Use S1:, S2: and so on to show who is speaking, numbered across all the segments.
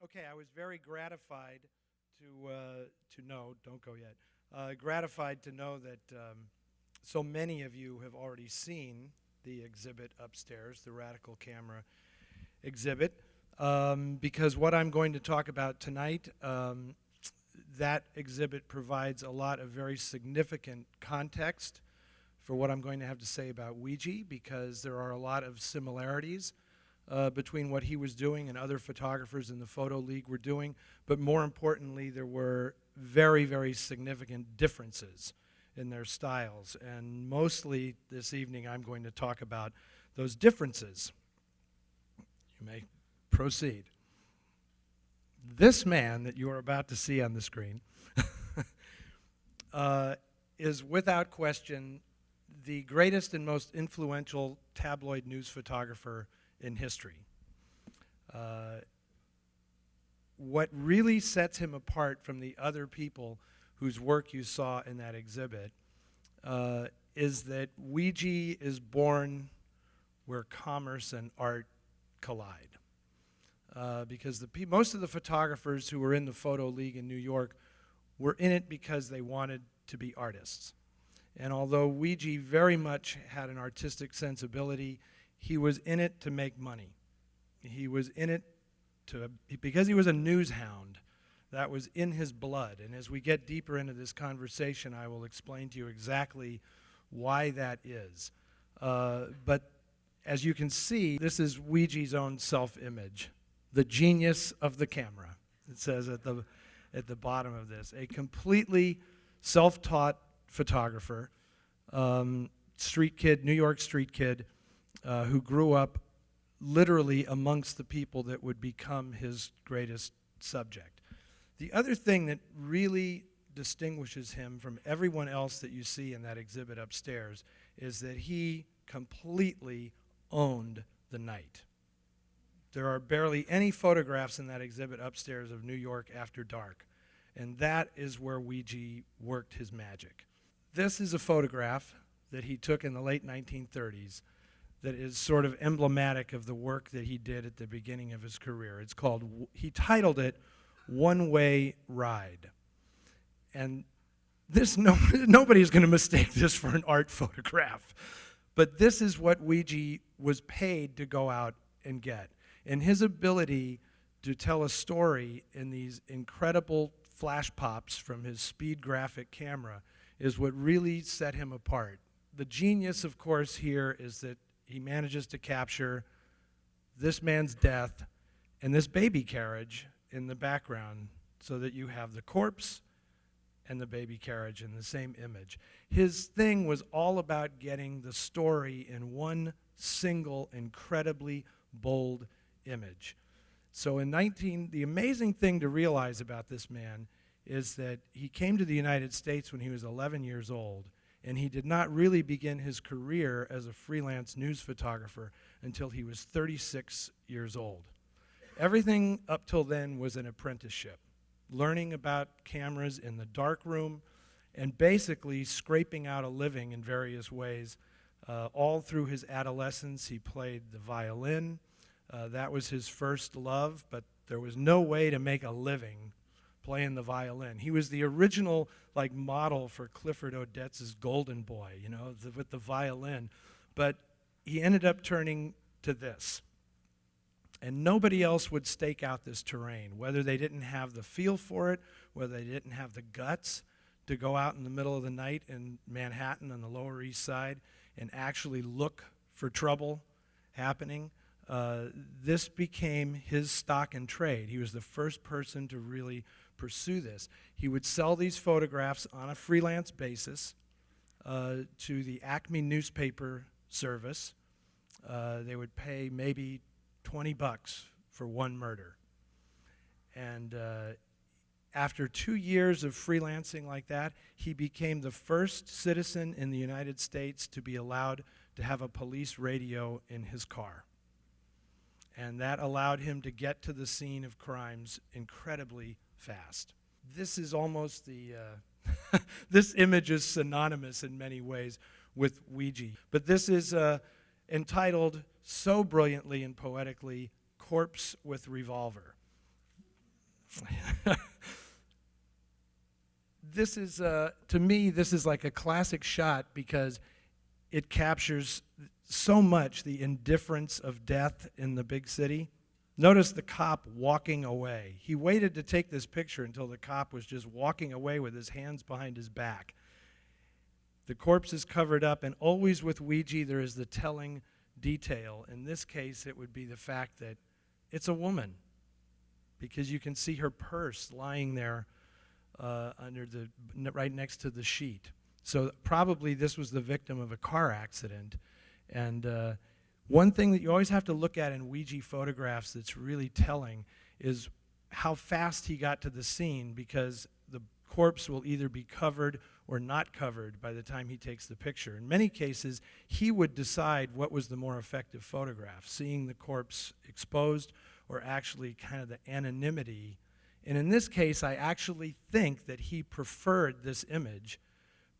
S1: Okay, I was very gratified to know. Don't go yet. Gratified to know that so many of you have already seen the exhibit upstairs, the Radical Camera exhibit, because what I'm going to talk about tonight, that exhibit provides a lot of very significant context for what I'm going to have to say about Weegee, because there are a lot of similarities between what he was doing and other photographers in the Photo League were doing, but more importantly, there were very, very significant differences in their styles. And mostly this evening, I'm going to talk about those differences. You may proceed. This man that you are about to see on the screen is without question the greatest and most influential tabloid news photographer in history. What really sets him apart from the other people whose work you saw in that exhibit is that Weegee is born where commerce and art collide. Because most of the photographers who were in the Photo League in New York were in it because they wanted to be artists. And although Weegee very much had an artistic sensibility, he was in it to make money. He was in it because he was a news hound. That was in his blood. And as we get deeper into this conversation, I will explain to you exactly why that is. But as you can see, this is Weegee's own self-image. The genius of the camera, it says at the bottom of this. A completely self-taught photographer, street kid, New York street kid, who grew up literally amongst the people that would become his greatest subject. The other thing that really distinguishes him from everyone else that you see in that exhibit upstairs is that he completely owned the night. There are barely any photographs in that exhibit upstairs of New York after dark, and that is where Weegee worked his magic. This is a photograph that he took in the late 1930s that is sort of emblematic of the work that he did at the beginning of his career. It's called, he titled it, One Way Ride. And this, nobody's going to mistake this for an art photograph. But this is what Weegee was paid to go out and get. And his ability to tell a story in these incredible flash pops from his speed graphic camera is what really set him apart. The genius, of course, here is that he manages to capture this man's death and this baby carriage in the background so that you have the corpse and the baby carriage in the same image. His thing was all about getting the story in one single, incredibly bold image. So the amazing thing to realize about this man is that he came to the United States when he was 11 years old, and he did not really begin his career as a freelance news photographer until he was 36 years old. Everything up till then was an apprenticeship, learning about cameras in the dark room and basically scraping out a living in various ways. All through his adolescence, he played the violin. That was his first love, but there was no way to make a living playing the violin. He was the original model for Clifford Odets's Golden Boy, with the violin. But he ended up turning to this. And nobody else would stake out this terrain, whether they didn't have the feel for it, whether they didn't have the guts to go out in the middle of the night in Manhattan on the Lower East Side and actually look for trouble happening. This became his stock and trade. He was the first person to really pursue this. He would sell these photographs on a freelance basis to the Acme newspaper service. They would pay maybe $20 for one murder. And after 2 years of freelancing like that, he became the first citizen in the United States to be allowed to have a police radio in his car. And that allowed him to get to the scene of crimes incredibly fast. This is almost this image is synonymous in many ways with Weegee. But this is entitled so brilliantly and poetically, Corpse with Revolver. This is, to me, this is like a classic shot because it captures so much the indifference of death in the big city. Notice the cop walking away. He waited to take this picture until the cop was just walking away with his hands behind his back. The corpse is covered up, and always with Weegee there is the telling detail. In this case, it would be the fact that it's a woman, because you can see her purse lying there right next to the sheet. So probably this was the victim of a car accident. And one thing that you always have to look at in Weegee photographs that's really telling is how fast he got to the scene, because the corpse will either be covered or not covered by the time he takes the picture. In many cases, he would decide what was the more effective photograph, seeing the corpse exposed or actually kind of the anonymity. And in this case, I actually think that he preferred this image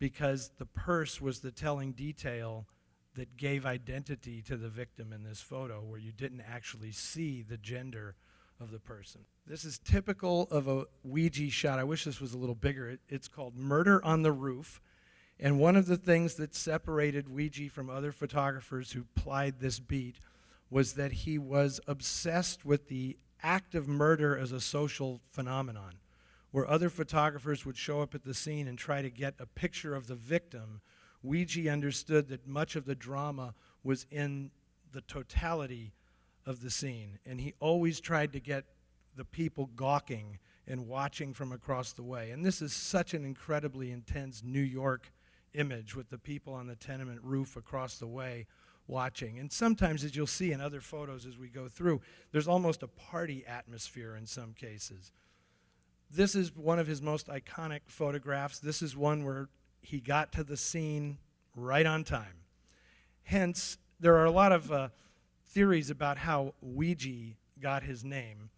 S1: because the purse was the telling detail that gave identity to the victim in this photo, where you didn't actually see the gender of the person. This is typical of a Weegee shot. I wish this was a little bigger. It's called Murder on the Roof. And one of the things that separated Weegee from other photographers who plied this beat was that he was obsessed with the act of murder as a social phenomenon, where other photographers would show up at the scene and try to get a picture of the victim. Weegee understood that much of the drama was in the totality of the scene, and he always tried to get the people gawking and watching from across the way. And this is such an incredibly intense New York image with the people on the tenement roof across the way watching. And sometimes, as you'll see in other photos as we go through, there's almost a party atmosphere in some cases. This is one of his most iconic photographs. This is one where he got to the scene right on time. Hence, there are a lot of theories about how Weegee got his name.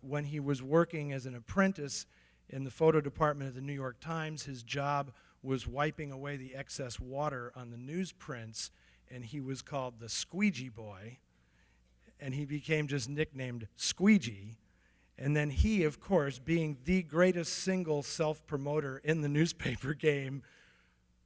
S1: When he was working as an apprentice in the photo department of the New York Times, his job was wiping away the excess water on the newsprints, and he was called the Squeegee Boy, and he became just nicknamed Squeegee. And then he, of course, being the greatest single self-promoter in the newspaper game,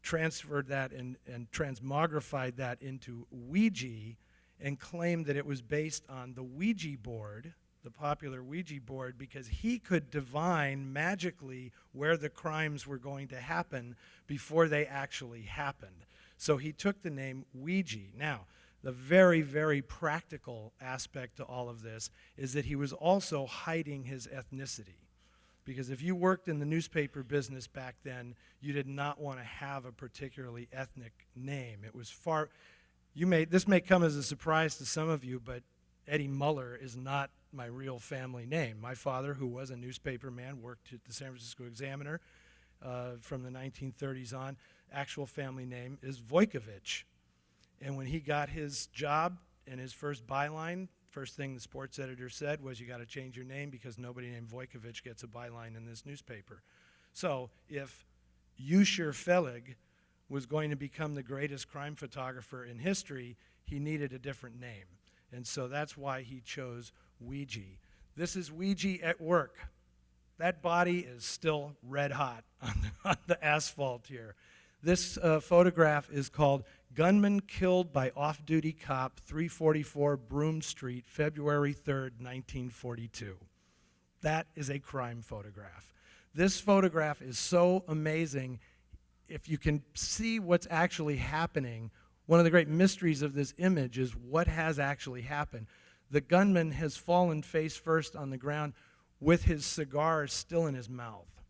S1: transferred that and transmogrified that into Weegee, and claimed that it was based on the Ouija board, the popular Ouija board, because he could divine magically where the crimes were going to happen before they actually happened. So he took the name Weegee. Now, the very, very practical aspect to all of this is that he was also hiding his ethnicity. Because if you worked in the newspaper business back then, you did not want to have a particularly ethnic name. It was far, this may come as a surprise to some of you, but Eddie Muller is not my real family name. My father, who was a newspaper man, worked at the San Francisco Examiner from the 1930s on. Actual family name is Vojkovic. And when he got his job and his first byline, first thing the sports editor said was, you got to change your name because nobody named Vojkovic gets a byline in this newspaper. So if Yusher Felig was going to become the greatest crime photographer in history, he needed a different name. And so that's why he chose Weegee. This is Weegee at work. That body is still red hot on the asphalt here. This photograph is called Gunman Killed by Off-Duty Cop, 344 Broome Street, February 3rd, 1942. That is a crime photograph. This photograph is so amazing. If you can see what's actually happening, one of the great mysteries of this image is what has actually happened. The gunman has fallen face first on the ground with his cigar still in his mouth.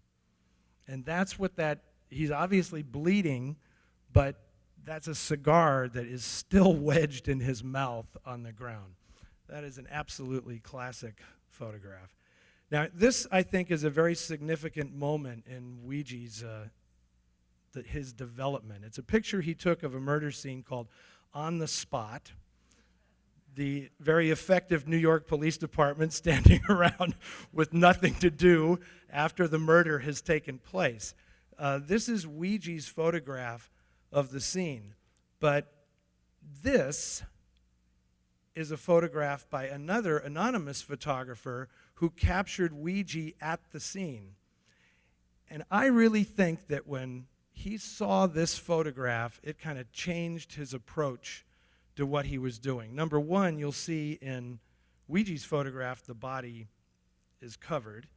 S1: And that's what he's obviously bleeding, but that's a cigar that is still wedged in his mouth on the ground. That is an absolutely classic photograph. Now, this, I think, is a very significant moment in Weegee's his development. It's a picture he took of a murder scene called On the Spot. The very effective New York Police Department standing around with nothing to do after the murder has taken place. This is Weegee's photograph of the scene. But this is a photograph by another anonymous photographer who captured Weegee at the scene. And I really think that when he saw this photograph, it kind of changed his approach to what he was doing. Number one, you'll see in Weegee's photograph, the body is covered.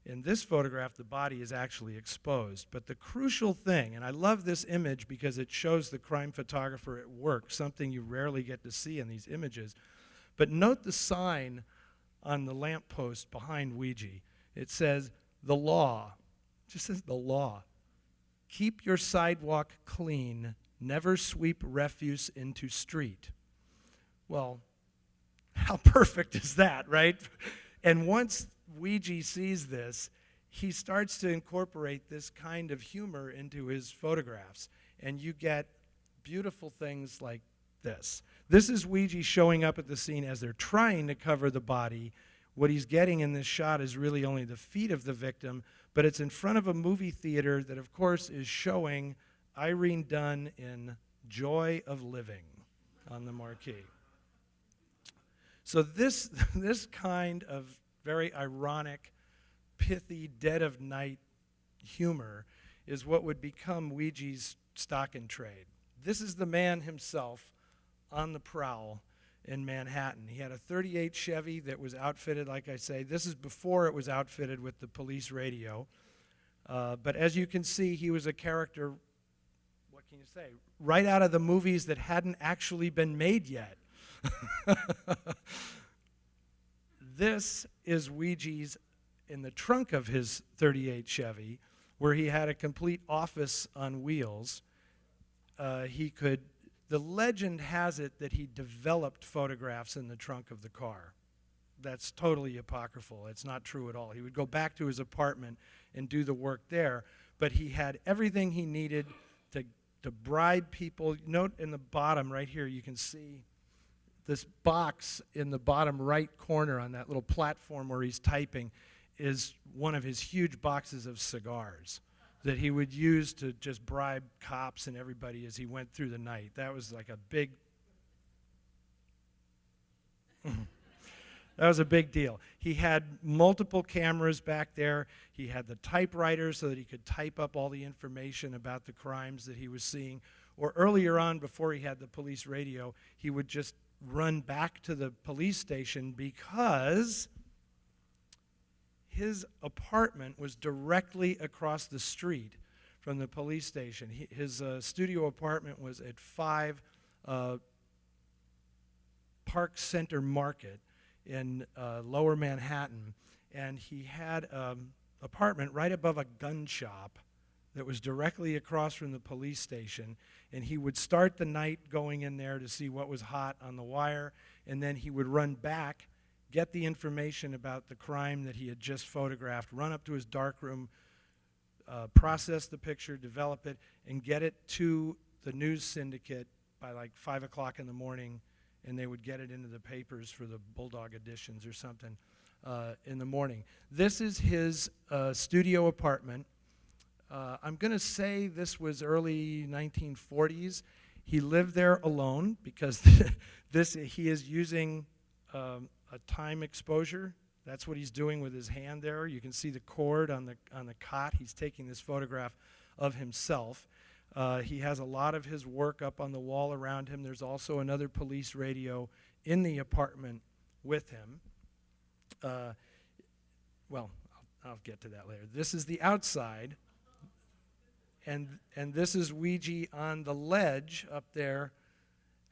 S1: In this photograph, the body is actually exposed. But the crucial thing, and I love this image because it shows the crime photographer at work, something you rarely get to see in these images. But note the sign on the lamppost behind Weegee. It says, "The law." It just says, "The law. Keep your sidewalk clean. Never sweep refuse into street." Well, how perfect is that, right? And once Weegee sees this, he starts to incorporate this kind of humor into his photographs. And you get beautiful things like this. This is Weegee showing up at the scene as they're trying to cover the body. What he's getting in this shot is really only the feet of the victim, but it's in front of a movie theater that, of course, is showing Irene Dunne in Joy of Living on the marquee. So this kind of very ironic, pithy, dead-of-night humor is what would become Weegee's stock in trade. This is the man himself on the prowl in Manhattan. He had a 38 Chevy that was outfitted, like I say. This is before it was outfitted with the police radio. But as you can see, he was a character, what can you say, right out of the movies that hadn't actually been made yet. This is Weegee's in the trunk of his 38 Chevy, where he had a complete office on wheels. The legend has it that he developed photographs in the trunk of the car. That's totally apocryphal. It's not true at all. He would go back to his apartment and do the work there, but he had everything he needed to bribe people. Note in the bottom right here, you can see this box in the bottom right corner on that little platform where he's typing is one of his huge boxes of cigars that he would use to just bribe cops and everybody as he went through the night. That was like a big that was a big deal. He had multiple cameras back there. He had the typewriter so that he could type up all the information about the crimes that he was seeing. Or earlier on, before he had the police radio, he would just run back to the police station because his apartment was directly across the street from the police station. His studio apartment was at 5 Park Center Market in Lower Manhattan, and he had an apartment right above a gun shop that was directly across from the police station, and he would start the night going in there to see what was hot on the wire, and then he would run back, get the information about the crime that he had just photographed, run up to his darkroom, process the picture, develop it, and get it to the news syndicate by like 5 o'clock in the morning, and they would get it into the papers for the Bulldog editions or something in the morning. This is his studio apartment. I'm going to say this was early 1940s. He lived there alone because he is using a time exposure. That's what he's doing with his hand there. You can see the cord on the cot. He's taking this photograph of himself. He has a lot of his work up on the wall around him. There's also another police radio in the apartment with him. Well, I'll get to that later. This is the outside. And this is Weegee on the ledge up there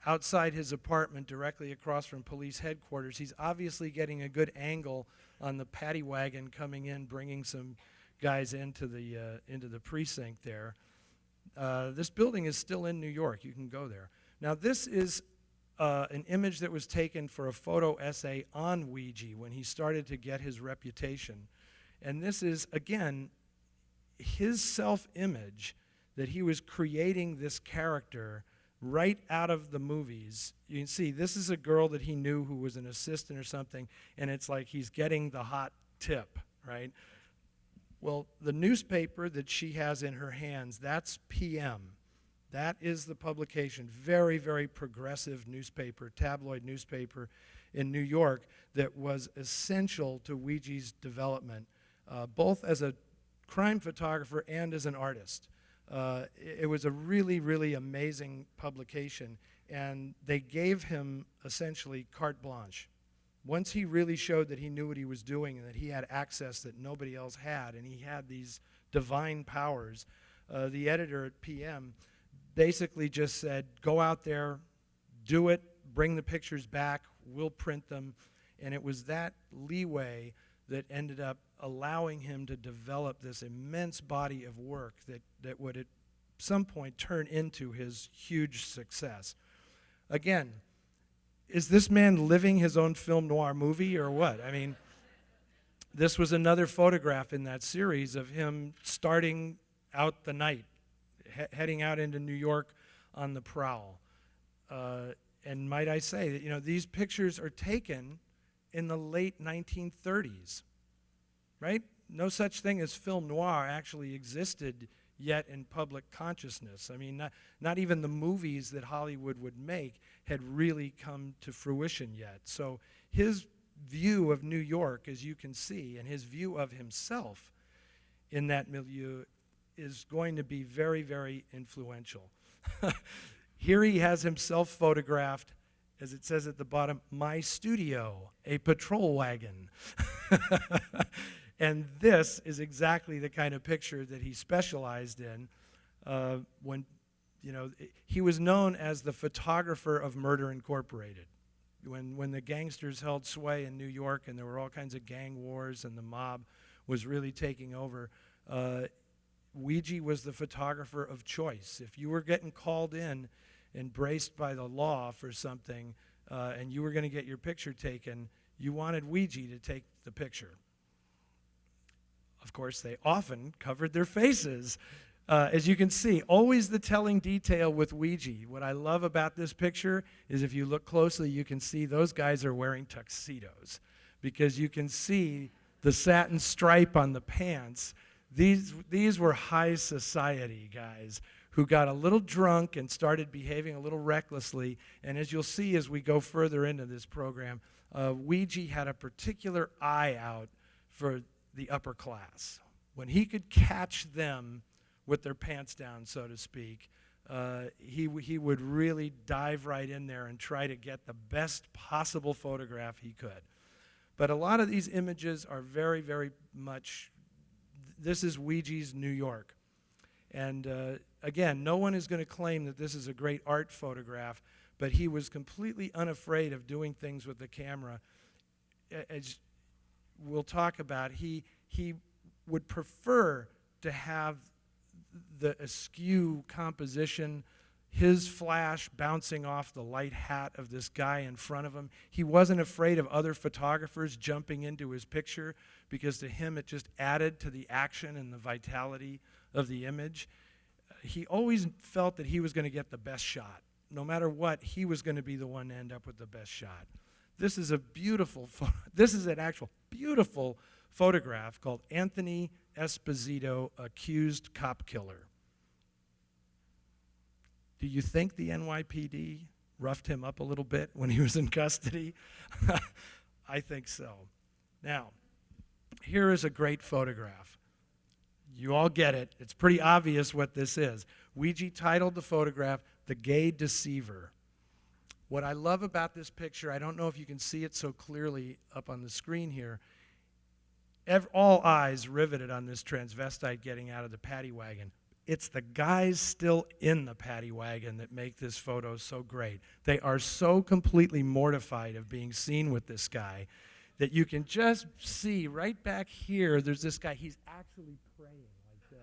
S1: outside his apartment directly across from police headquarters. He's obviously getting a good angle on the paddy wagon coming in, bringing some guys into the precinct there. This building is still in New York. You can go there. Now, this is an image that was taken for a photo essay on Weegee when he started to get his reputation. And this is, again, his self-image that he was creating this character right out of the movies. You can see this is a girl that he knew who was an assistant or something, and it's like he's getting the hot tip, right? Well, the newspaper that she has in her hands, that's PM. That is the publication, very, very progressive newspaper, tabloid newspaper in New York that was essential to Weegee's development, both as a crime photographer and as an artist. It was a really, really amazing publication, and they gave him essentially carte blanche. Once he really showed that he knew what he was doing and that he had access that nobody else had, and he had these divine powers, the editor at PM basically just said, go out there, do it, bring the pictures back, we'll print them. And it was that leeway that ended up allowing him to develop this immense body of work that would at some point turn into his huge success. Again, is this man living his own film noir movie or what? I mean, this was another photograph in that series of him starting out the night, heading out into New York on the prowl. And might I say that, you know, these pictures are taken in the late 1930s, right? No such thing as film noir actually existed yet in public consciousness. I mean, not even the movies that Hollywood would make had really come to fruition yet. So his view of New York, as you can see, and his view of himself in that milieu is going to be very, very influential. Here he has himself photographed, as it says at the bottom, my studio, a patrol wagon. And this is exactly the kind of picture that he specialized in when, you know, he was known as the photographer of Murder Incorporated. When the gangsters held sway in New York and there were all kinds of gang wars and the mob was really taking over, Weegee was the photographer of choice. If you were getting called in and braced by the law for something and you were going to get your picture taken, you wanted Weegee to take the picture. Of course, they often covered their faces. As you can see, always the telling detail with Weegee. What I love about this picture is if you look closely, you can see those guys are wearing tuxedos because you can see the satin stripe on the pants. These were high society guys who got a little drunk and started behaving a little recklessly. And as you'll see as we go further into this program, Weegee had a particular eye out for the upper class. When he could catch them with their pants down, so to speak, he would really dive right in there and try to get the best possible photograph he could. But a lot of these images are very, very much, this is Weegee's New York. And again, no one is going to claim that this is a great art photograph, but he was completely unafraid of doing things with the camera. As we'll talk about, he would prefer to have the askew composition, his flash bouncing off the light hat of this guy in front of him. He wasn't afraid of other photographers jumping into his picture because to him it just added to the action and the vitality of the image. He always felt that he was going to get the best shot. No matter what, he was going to be the one to end up with the best shot. This is a beautiful, this is an actual beautiful photograph called Anthony Esposito, Accused Cop Killer. Do you think the NYPD roughed him up a little bit when he was in custody? I think so. Now, here is a great photograph. You all get it. It's pretty obvious what this is. Weegee titled the photograph, The Gay Deceiver. What I love about this picture, I don't know if you can see it so clearly up on the screen here, all eyes riveted on this transvestite getting out of the paddy wagon. It's the guys still in the paddy wagon that make this photo so great. They are so completely mortified of being seen with this guy that you can just see right back here, there's this guy, he's actually praying like this.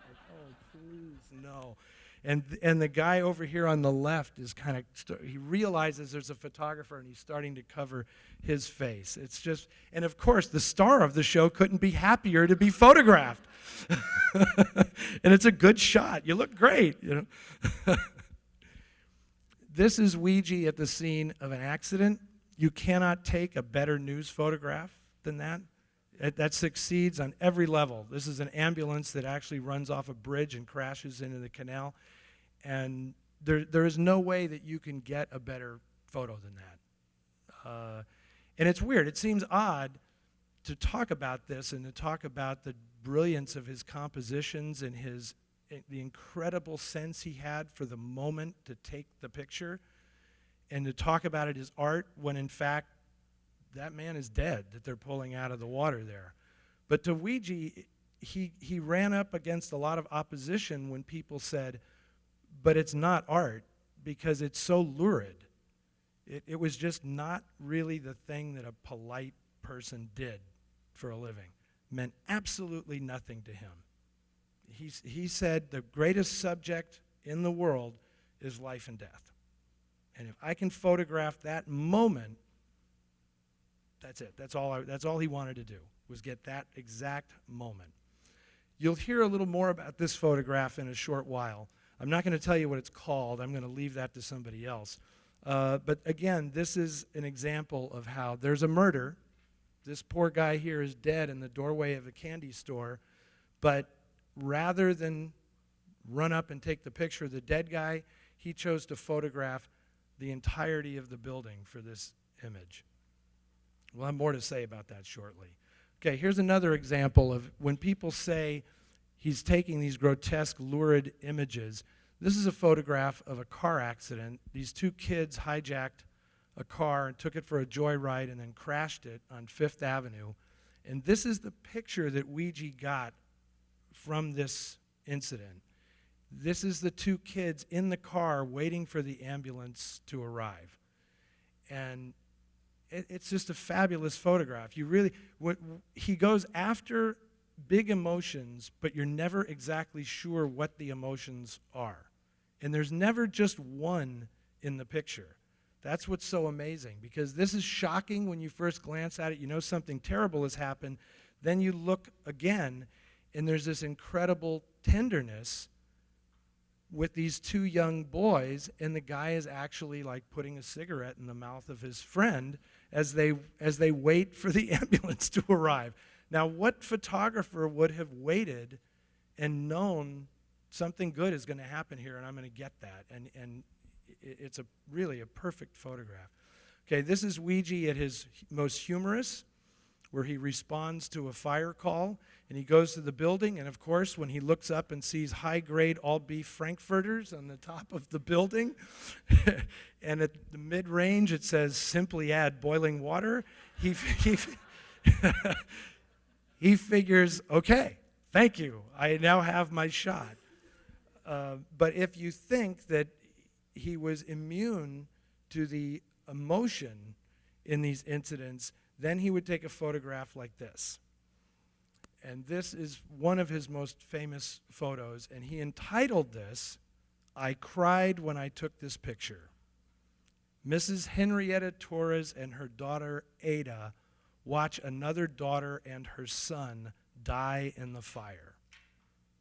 S1: Like, oh, please, no. And the guy over here on the left is kind of, he realizes there's a photographer and he's starting to cover his face. It's just, and of course, the star of the show couldn't be happier to be photographed. And it's a good shot. You look great, you know. This is Weegee at the scene of an accident. You cannot take a better news photograph than that. That succeeds on every level. This is an ambulance that actually runs off a bridge and crashes into the canal. And there is no way that you can get a better photo than that. And it's weird. It seems odd to talk about this and to talk about the brilliance of his compositions and the incredible sense he had for the moment to take the picture, and to talk about it as art when in fact that man is dead that they're pulling out of the water there. But to Weegee, he ran up against a lot of opposition when people said, but it's not art because it's so lurid. It was just not really the thing that a polite person did for a living. Meant absolutely nothing to him. He said the greatest subject in the world is life and death. And if I can photograph that moment, that's it. That's all he wanted to do, was get that exact moment. You'll hear a little more about this photograph in a short while. I'm not going to tell you what it's called. I'm going to leave that to somebody else. But again, this is an example of how there's a murder. This poor guy here is dead in the doorway of a candy store. But rather than run up and take the picture of the dead guy, he chose to photograph the entirety of the building for this image. We'll have more to say about that shortly. Okay, here's another example of when people say he's taking these grotesque, lurid images. This is a photograph of a car accident. These two kids hijacked a car and took it for a joyride and then crashed it on Fifth Avenue. And this is the picture that Weegee got from this incident. This is the two kids in the car waiting for the ambulance to arrive. And it's just a fabulous photograph. He goes after big emotions, but you're never exactly sure what the emotions are. And there's never just one in the picture. That's what's so amazing, because this is shocking when you first glance at it. You know something terrible has happened. Then you look again, and there's this incredible tenderness with these two young boys, and the guy is actually like putting a cigarette in the mouth of his friend as they wait for the ambulance to arrive. Now, what photographer would have waited and known something good is going to happen here, and I'm going to get that? And it's really a perfect photograph. Okay, this is Weegee at his most humorous, where he responds to a fire call, and he goes to the building, and of course, when he looks up and sees high-grade all-beef frankfurters on the top of the building, and at the mid-range it says, simply add boiling water, he figures, okay, thank you, I now have my shot. But if you think that he was immune to the emotion in these incidents, then he would take a photograph like this. And this is one of his most famous photos, and he entitled this, "I Cried When I Took This Picture." Mrs. Henrietta Torres and her daughter Ada watch another daughter and her son die in the fire.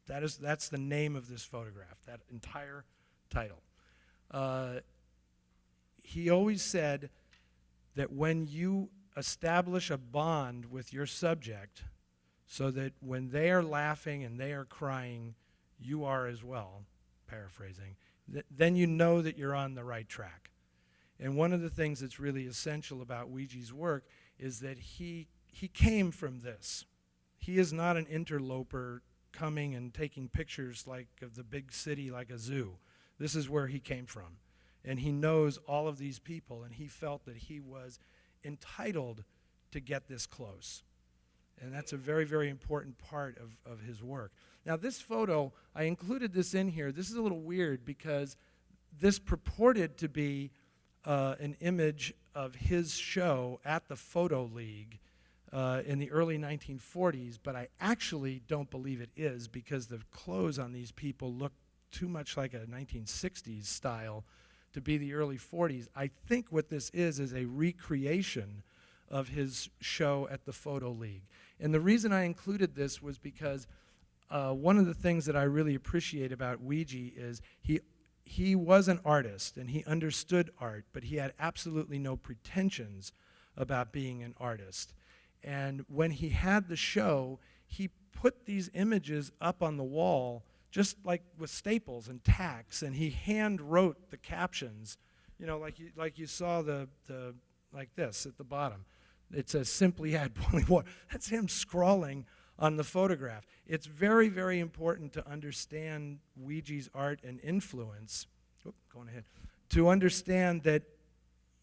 S1: That's the name of this photograph, that entire title. He always said that when you establish a bond with your subject so that when they are laughing and they are crying, you are as well, paraphrasing, then you know that you're on the right track. And one of the things that's really essential about Weegee's work is that he came from this. He is not an interloper coming and taking pictures like of the big city like a zoo. This is where he came from. And he knows all of these people, and he felt that he was entitled to get this close. And that's a very, very important part of his work. Now this photo, I included this in here. This is a little weird because this purported to be an image of his show at the Photo League in the early 1940s, but I actually don't believe it is because the clothes on these people look too much like a 1960s style to be the early 40s. I think what this is a recreation of his show at the Photo League. And the reason I included this was because one of the things that I really appreciate about Weegee is he was an artist and he understood art, but he had absolutely no pretensions about being an artist. And when he had the show, he put these images up on the wall just like with staples and tacks, and he hand wrote the captions, you know, like you saw like this at the bottom. It says, "Simply add boiling water." That's him scrawling on the photograph. It's very, very important to understand Weegee's art and influence, to understand that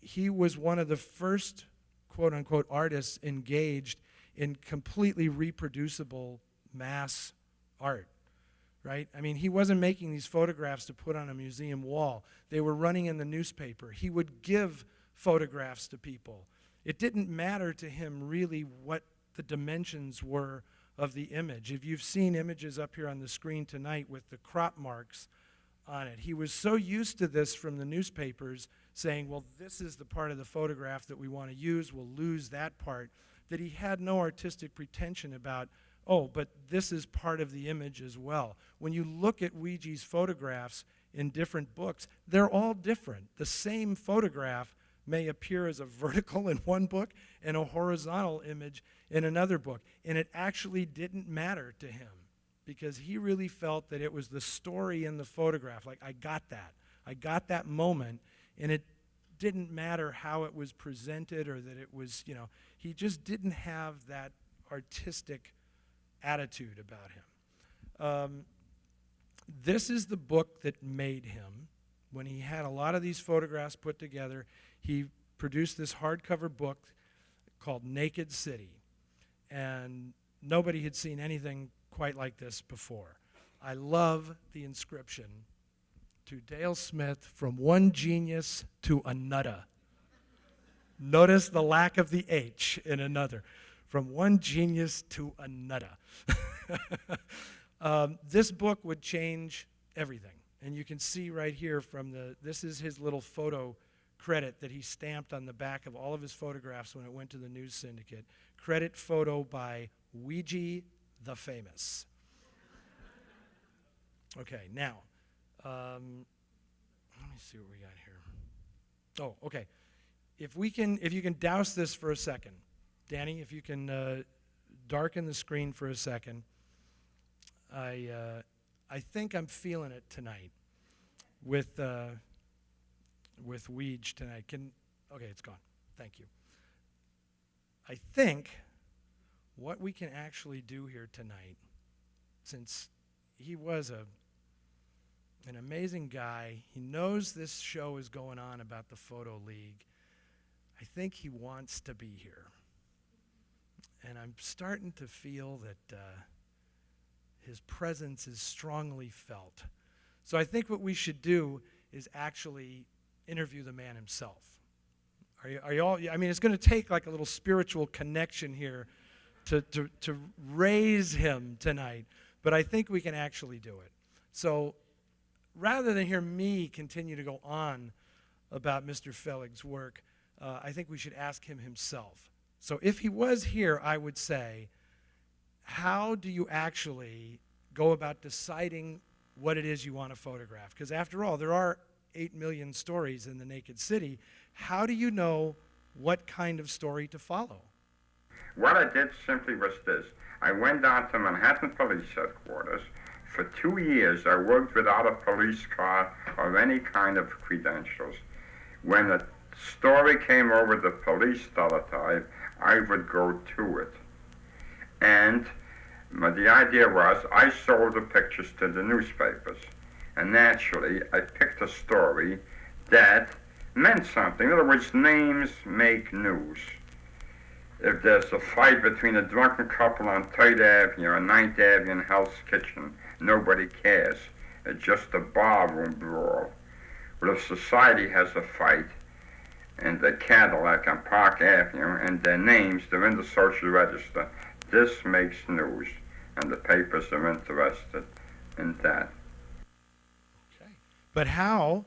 S1: he was one of the first, quote-unquote, artists engaged in completely reproducible mass art, right? I mean, he wasn't making these photographs to put on a museum wall. They were running in the newspaper. He would give photographs to people. It didn't matter to him really what the dimensions were of the image. If you've seen images up here on the screen tonight with the crop marks on it, he was so used to this from the newspapers saying, well, this is the part of the photograph that we want to use, we'll lose that part, that he had no artistic pretension about, oh, but this is part of the image as well. When you look at Weegee's photographs in different books, they're all different. The same photograph may appear as a vertical in one book and a horizontal image in another book. And it actually didn't matter to him because he really felt that it was the story in the photograph. Like, I got that moment, and it didn't matter how it was presented or that it was, you know, he just didn't have that artistic attitude about him. This is the book that made him. When he had a lot of these photographs put together, he produced this hardcover book called Naked City. And nobody had seen anything quite like this before. I love the inscription, "To Dale Smith, from one genius to another." Notice the lack of the H in another. From one genius to another. This book would change everything. And you can see right here this is his little photo credit that he stamped on the back of all of his photographs when it went to the news syndicate. Credit photo by Weegee the Famous. Okay, now, let me see what we got here. Oh, okay. If you can douse this for a second. Danny, if you can darken the screen for a second. I think I'm feeling it tonight with Weegee tonight. Okay, it's gone. Thank you. I think what we can actually do here tonight, since he was an amazing guy, he knows this show is going on about the Photo League. I think he wants to be here. And I'm starting to feel that his presence is strongly felt. So I think what we should do is actually interview the man himself. Are you all, I mean, it's going to take like a little spiritual connection here to raise him tonight, but I think we can actually do it. So rather than hear me continue to go on about Mr. Fellig's work, I think we should ask him himself. So if he was here, I would say, how do you actually go about deciding what it is you want to photograph? Because after all, there are 8 million stories in the Naked City. How do you know what kind of story to follow?
S2: What I did simply was this. I went down to Manhattan Police Headquarters. For 2 years, I worked without a police car or any kind of credentials. When a story came over the police teletype, I would go to it. And the idea was I sold the pictures to the newspapers. And naturally, I picked a story that meant something. In other words, names make news. If there's a fight between a drunken couple on 3rd Avenue or 9th Avenue in Hell's Kitchen, nobody cares. It's just a barroom brawl. But if society has a fight in the Cadillac on Park Avenue and their names, they're in the social register, this makes news, and the papers are interested in that.
S1: Okay. But how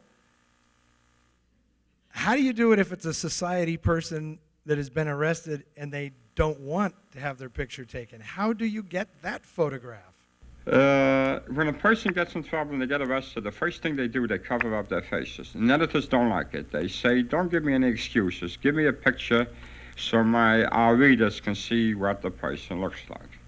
S1: do you do it if it's a society person that has been arrested and they don't want to have their picture taken? How do you get that photograph?
S2: When a person gets in trouble and they get arrested, the first thing they do, they cover up their faces. And editors don't like it. They say, don't give me any excuses. Give me a picture so our readers can see what the person looks like.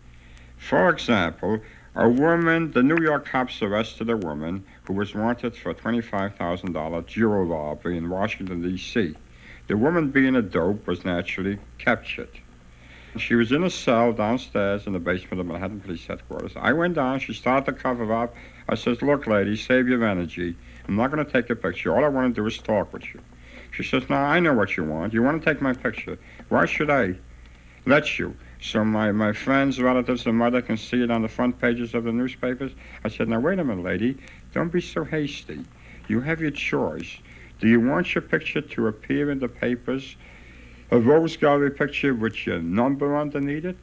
S2: For example, A woman, the New York cops arrested a woman who was wanted for a $25,000 jewel robbery in Washington, D.C. The woman, being a dope, was naturally captured. She was in a cell downstairs in the basement of Manhattan Police Headquarters. I went down, she started to cover up. I says, look, lady, save your energy. I'm not going to take a picture. All I want to do is talk with you. She says, no, I know what you want. You want to take my picture. Why should I let you? So my friends, relatives, and mother can see it on the front pages of the newspapers. I said, now, wait a minute, lady. Don't be so hasty. You have your choice. Do you want your picture to appear in the papers, a rose gallery picture with your number underneath it?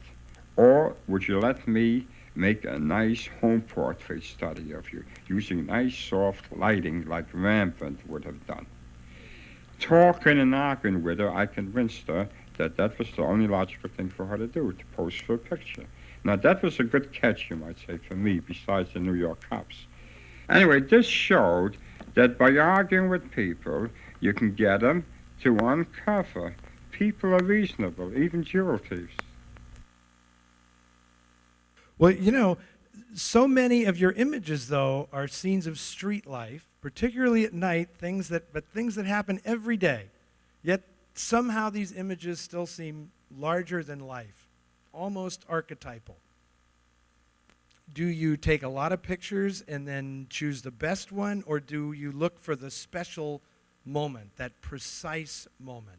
S2: Or would you let me make a nice home portrait study of you, using nice soft lighting like Rembrandt would have done? Talking and arguing with her, I convinced her that was the only logical thing for her to do, to pose for a picture. Now, that was a good catch, you might say, for me, besides the New York cops. Anyway, this showed that by arguing with people, you can get them to uncover. People are reasonable, even jewel thieves.
S1: Well, you know, so many of your images, though, are scenes of street life, particularly at night, things that happen every day. Yet somehow these images still seem larger than life, almost archetypal. Do you take a lot of pictures and then choose the best one, or do you look for the special moment, that precise moment?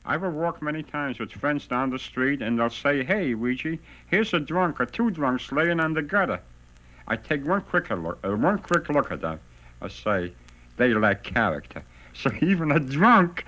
S2: I will walk many times with friends down the street, and they'll say, hey, Weegee, here's a drunk or two drunks laying on the gutter. I take one quick look at them. I say, they lack character. So even a drunk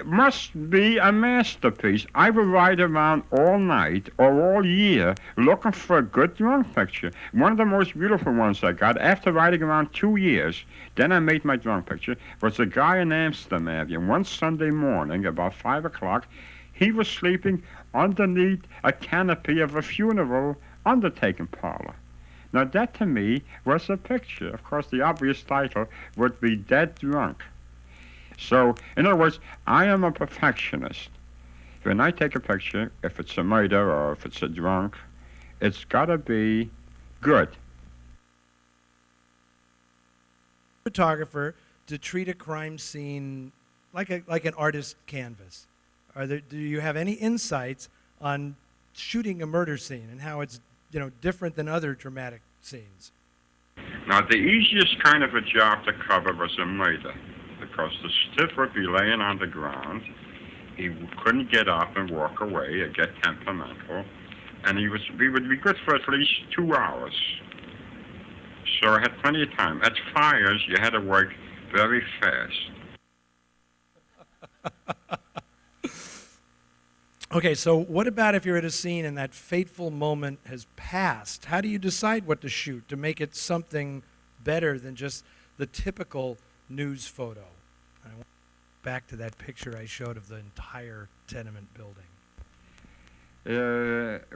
S2: must be a masterpiece. I will ride around all night or all year looking for a good drunk picture. One of the most beautiful ones I got, after riding around 2 years, then I made my drunk picture, was a guy in Amsterdam Avenue. One Sunday morning, about 5 o'clock, he was sleeping underneath a canopy of a funeral undertaking parlor. Now that to me was a picture. Of course, the obvious title would be Dead Drunk. So, in other words, I am a perfectionist. When I take a picture, if it's a murder or if it's a drunk, it's got to be good.
S1: Photographer to treat a crime scene like an artist's canvas. Do you have any insights on shooting a murder scene and how it's different than other dramatic scenes?
S2: Now, the easiest kind of a job to cover was a murder, because the stiff would be laying on the ground. He couldn't get up and walk away or get temperamental, and we would be good for at least 2 hours. So I had plenty of time. At fires, you had to work very fast.
S1: Okay, so what about if you're at a scene and that fateful moment has passed? How do you decide what to shoot to make it something better than just the typical news photo? I want back to that picture I showed of the entire tenement building.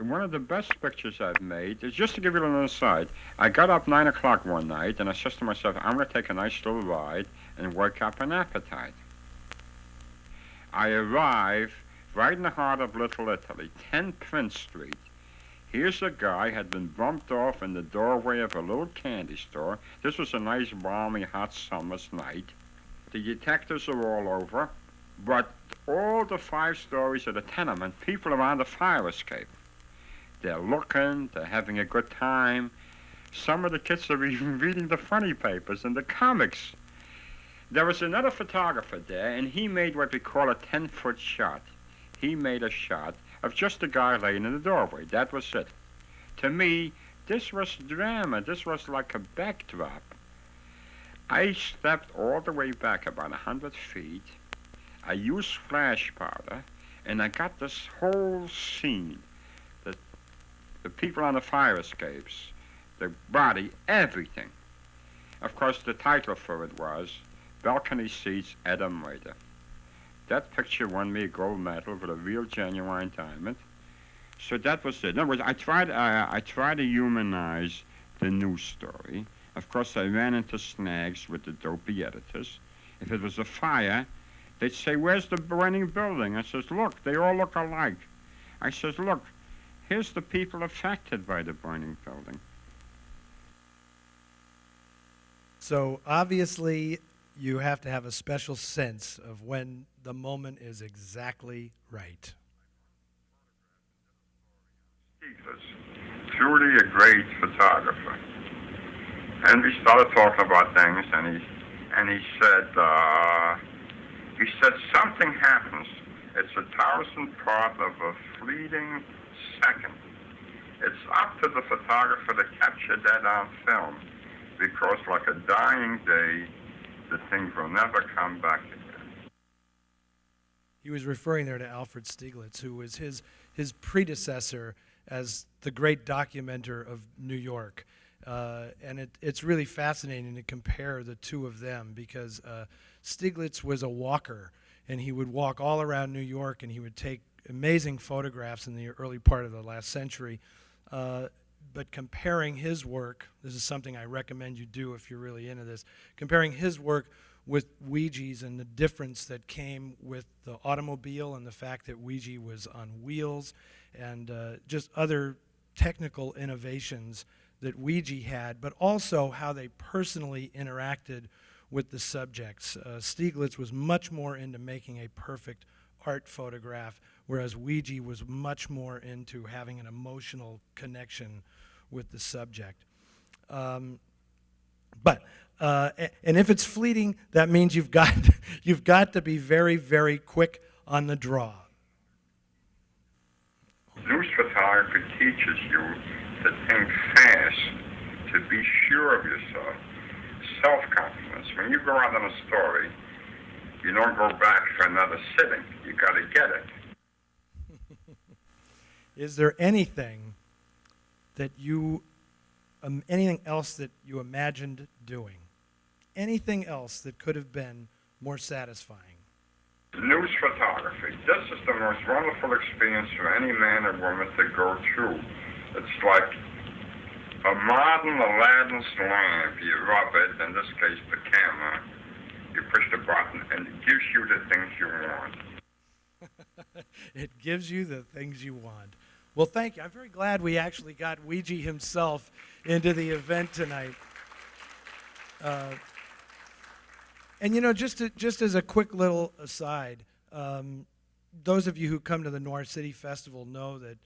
S2: One of the best pictures I've made is, just to give you an aside, I got up 9 o'clock one night and I said to myself, I'm going to take a nice little ride and work up an appetite. I arrive right in the heart of Little Italy, 10 Prince Street. Here's a guy had been bumped off in the doorway of a little candy store. This was a nice, balmy, hot summer's night. The detectives are all over, but all the 5 stories of the tenement, people are on the fire escape. They're looking, they're having a good time. Some of the kids are even reading the funny papers and the comics. There was another photographer there, and he made what we call a 10-foot shot. He made a shot of just a guy laying in the doorway. That was it. To me, this was drama. This was like a backdrop. I stepped all the way back about 100 feet. I used flash powder, and I got this whole scene. The people on the fire escapes, the body, everything. Of course, the title for it was Balcony Seats at a Murder. That picture won me a gold medal with a real genuine diamond. So that was it. In other words, I tried to humanize the news story. Of course, I ran into snags with the dopey editors. If it was a fire, they'd say, where's the burning building? I says, look, they all look alike. I says, look, Here's the people affected by the burning building.
S1: So obviously, you have to have a special sense of when the moment is exactly right.
S2: Jesus, truly a great photographer. And we started talking about things, and he said something happens. It's 1,000th part of a fleeting second. It's up to the photographer to capture that on film, because like a dying day, the thing will never come back again.
S1: He was referring there to Alfred Stieglitz, who was his predecessor as the great documenter of New York. And it's really fascinating to compare the two of them, because Stieglitz was a walker, and he would walk all around New York, and he would take amazing photographs in the early part of the last century. But comparing his work, this is something I recommend you do if you're really into this, comparing his work with Weegee's and the difference that came with the automobile and the fact that Weegee was on wheels, and just other technical innovations that Weegee had, but also how they personally interacted with the subjects. Stieglitz was much more into making a perfect art photograph, whereas Weegee was much more into having an emotional connection with the subject. And if it's fleeting, that means you've got to be very, very quick on the draw.
S2: News photography teaches you to think fast, to be sure of yourself, self-confidence. When you go out on a story, you don't go back for another sitting. You got to get it.
S1: Is there anything that anything else that you imagined doing? Anything else that could have been more satisfying?
S2: News photography. This is the most wonderful experience for any man or woman to go through. It's like a modern Aladdin's lamp. You rub it, in this case the camera, you push the button, and it gives you the things you want.
S1: It gives you the things you want. Well, thank you. I'm very glad we actually got Weegee himself into the event tonight. And you know, just as a quick little aside, those of you who come to the Noir City Festival know that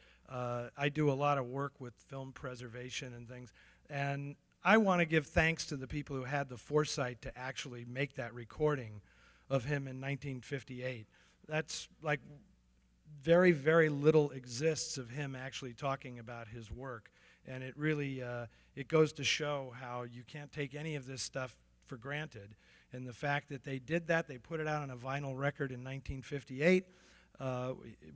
S1: I do a lot of work with film preservation and things, and I want to give thanks to the people who had the foresight to actually make that recording of him in 1958. That's like very, very little exists of him actually talking about his work, and it really it goes to show how you can't take any of this stuff for granted. And the fact that they did that, they put it out on a vinyl record in 1958.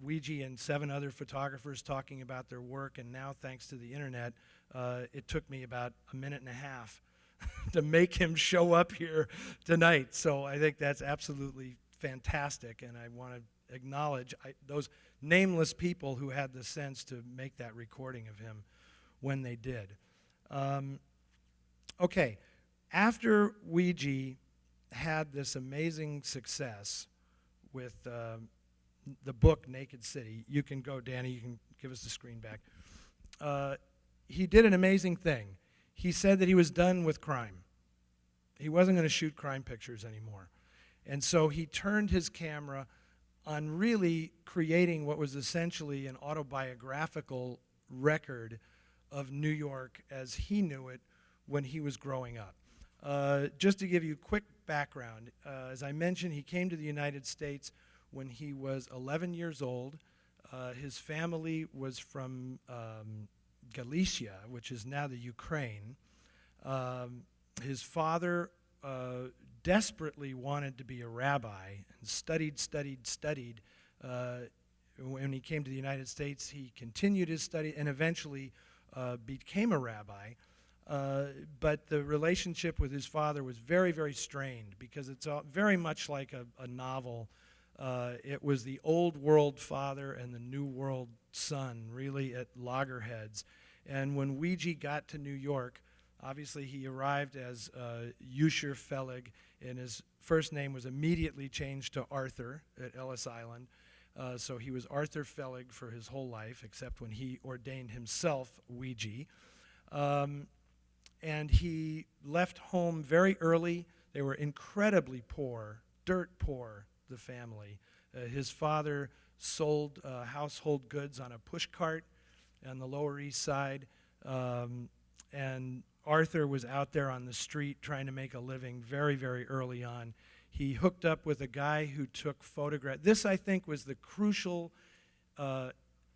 S1: Weegee and 7 other photographers talking about their work, and now thanks to the internet, it took me about a minute and a half to make him show up here tonight. So I think that's absolutely fantastic, and I want to acknowledge those nameless people who had the sense to make that recording of him when they did. Okay, after Weegee had this amazing success with the book Naked City. You can go, Danny, you can give us the screen back. He did an amazing thing. He said that he was done with crime. He wasn't going to shoot crime pictures anymore. And so he turned his camera on really creating what was essentially an autobiographical record of New York as he knew it when he was growing up. Just to give you a quick background, as I mentioned, he came to the United States when he was 11 years old. His family was from Galicia, which is now the Ukraine. His father desperately wanted to be a rabbi and studied. When he came to the United States, he continued his study and eventually became a rabbi. But the relationship with his father was very, very strained because it's very much like a novel. It was the old world father and the new world son, really at loggerheads. And when Weegee got to New York, obviously he arrived as Usher Felig, and his first name was immediately changed to Arthur at Ellis Island. So he was Arthur Fellig for his whole life, except when he ordained himself Weegee. And he left home very early. They were incredibly poor, dirt poor, the family. His father sold household goods on a push cart on the Lower East Side. And Arthur was out there on the street trying to make a living very, very early on. He hooked up with a guy who took photographs. This, I think, was the crucial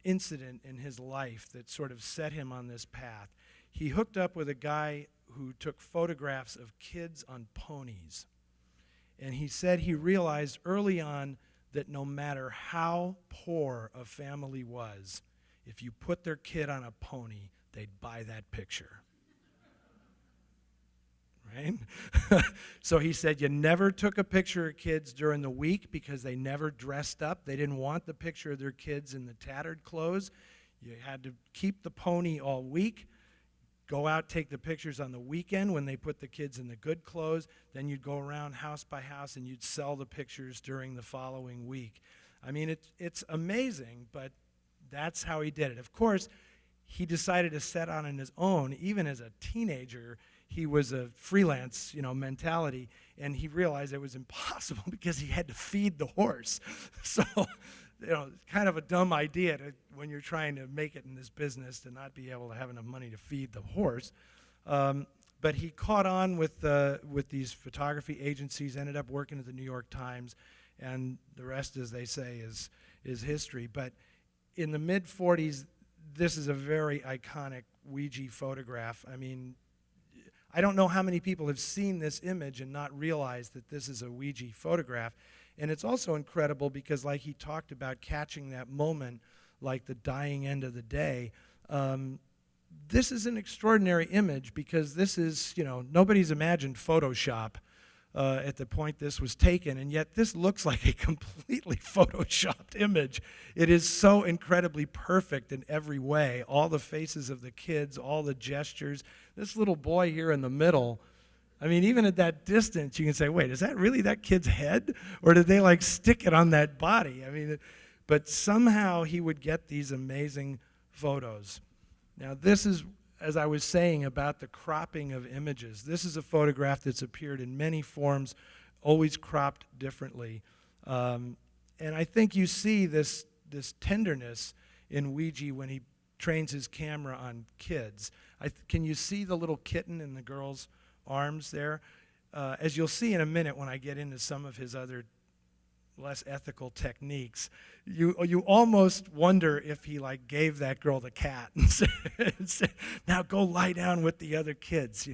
S1: incident in his life that sort of set him on this path. He hooked up with a guy who took photographs of kids on ponies. And he said he realized early on that no matter how poor a family was, if you put their kid on a pony, they'd buy that picture. Right? So he said you never took a picture of kids during the week because they never dressed up. They didn't want the picture of their kids in the tattered clothes. You had to keep the pony all week, go out, take the pictures on the weekend when they put the kids in the good clothes. Then you'd go around house by house and you'd sell the pictures during the following week. I mean, it's amazing, but that's how he did it. Of course, he decided to set out on his own. Even as a teenager, he was a freelance, mentality, and he realized it was impossible because he had to feed the horse. So, kind of a dumb idea when you're trying to make it in this business to not be able to have enough money to feed the horse. But he caught on with these photography agencies, ended up working at the New York Times, and the rest, as they say, is history. But in the mid-'40s, this is a very iconic Weegee photograph. I mean, I don't know how many people have seen this image and not realized that this is a Weegee photograph. And it's also incredible because, like he talked about, catching that moment, like the dying end of the day, this is an extraordinary image because this is, nobody's imagined Photoshop at the point this was taken, and yet this looks like a completely Photoshopped image. It is so incredibly perfect in every way. All the faces of the kids, all the gestures. This little boy here in the middle, I mean, even at that distance, you can say, wait, is that really that kid's head? Or did they stick it on that body? I mean, but somehow he would get these amazing photos. Now, this is, as I was saying about the cropping of images, this is a photograph that's appeared in many forms, always cropped differently. And I think you see this tenderness in Weegee when he trains his camera on kids. Can you see the little kitten in the girl's arms there? As you'll see in a minute when I get into some of his other less ethical techniques, you almost wonder if he gave that girl the cat and said, now go lie down with the other kids,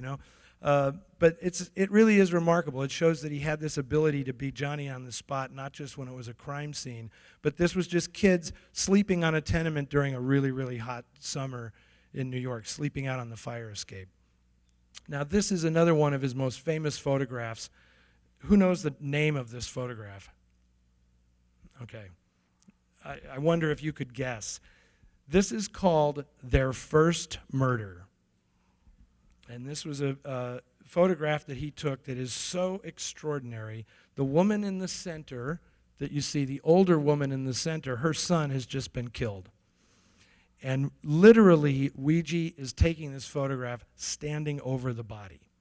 S1: But it really is remarkable. It shows that he had this ability to be Johnny on the spot, not just when it was a crime scene, but this was just kids sleeping on a tenement during a really, really hot summer in New York, sleeping out on the fire escape. Now, this is another one of his most famous photographs. Who knows the name of this photograph? Okay. I wonder if you could guess. This is called Their First Murder. And this was a photograph that he took that is so extraordinary. The woman in the center that you see, the older woman in the center, her son has just been killed. And literally, Weegee is taking this photograph standing over the body.